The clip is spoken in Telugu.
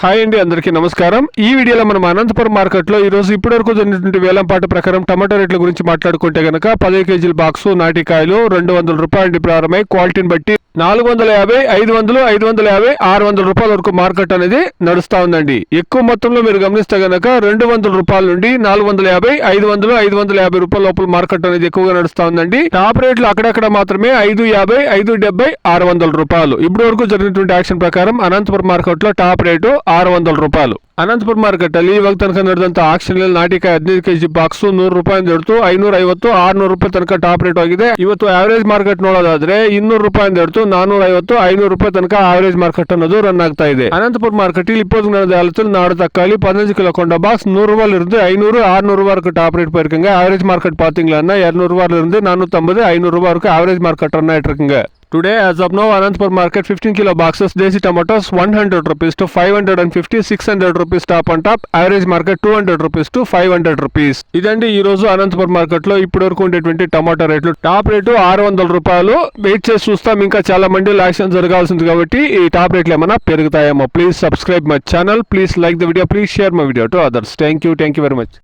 హాయ్ అండి, అందరికీ నమస్కారం. ఈ వీడియోలో మనం అనంతపురం మార్కెట్ లో ఈ రోజు ఇప్పటివరకు జరిగినటువంటి వేలంపాట ప్రకారం టమాటా రేట్ల గురించి మాట్లాడుకుంటే గనక 10 కేజీల బాక్సు నాటికాయలు 200 రూపాయల నుండి ప్రారంభమై క్వాలిటీని బట్టి 450, 500, 550, 600 రూపాయల వరకు మార్కెట్ అనేది నడుస్తా ఉందండి. ఎక్కువ మొత్తంలో మీరు గమనిస్తే గనక 200 రూపాయల నుండి 450, 500, 550 రూపాయల లోపల మార్కెట్ అనేది ఎక్కువగా నడుస్తా ఉందండి. టాప్ రేట్లు అక్కడక్కడ మాత్రమే 550, 570, 600 రూపాయలు. ఇప్పటి వరకు జరిగినటువంటి యాక్షన్ ಪ್ರಕಾರ ಅನಂತಪುರ ಮಾರ್ಕೆಟ್ లో ಟಾಪ್ ರೇಟ್ 600 ರೂಪಾಯಿ. ಅನಂತಪುರ ಮಾರ್ಕೆಟ್ ಅಲ್ಲಿ ಇವಾಗ ತನಕ ನಡೆದಂತ ಆಕ್ಷನ್ ಅಲ್ಲಿ ನಾಟಿಕಾಯಿ 15 ಕೆಜಿ ಬಾಕ್ಸ್ 100 ರೂಪಾಯಿ ಹಿಡಿದು 550, 600 ರೂಪಾಯಿ ತನಕ ಟಾಪ್ ರೇಟ್ ಆಗಿದೆ. ಇವತ್ತು ಆವರೇಜ್ ಮಾರ್ಕೆಟ್ ನೋಡೋದಾದ್ರೆ 200 ರೂಪಾಯಿ ಹಿಡಿದು 450, 500 ರೂಪಾಯಿ ತನಕ ಆವರೇಜ್ ಮಾರ್ಕೆಟ್ ಅನ್ನೋದು ರನ್ ಆಗ್ತಾ ಇದೆ. ಅನಂತಪುರ ಮಾರ್ಕೆಟ್ ಇಲ್ಲಿ 20 நடந்த நாடு தக்காளி 15 கிலோ கொண்ட பாக்ஸ் 100 ரூபாயில இருந்து 500, 600 ரூபாய் வரைக்கும் டாப் ரேட் போயிருக்குங்க. ஆவரேஜ் மார்க்கெட் பாத்தீங்கன்னா 200 ரூபாயில இருந்து 450, 500 ரூபாய் வரைக்கும் ஆவரேஜ் மார்க்கெட் ரன் ஆயிட்டு இருக்குங்க. Today, as of now, Anantapur market 15 kilo boxes, desi tomatoes 100 rupees to 550, 600 rupees top on top. Average market 200 rupees to 500 rupees. ఇదండి ఈ రోజు అనంతపురం మార్కెట్ లో ఇప్పటి వరకు ఉండేటువంటి టమాటా రేట్లు. టాప్ రేటు 600 రూపాయలు. వెయిట్ చేసి చూస్తాం, ఇంకా చాలా మండీలో యాక్షన్ జరగాల్సింది కాబట్టి ఈ టాప్ రేట్లు ఏమైనా పెరుగుతాయేమో. Please subscribe my channel, please like the video, please share my video to others. Thank you very much.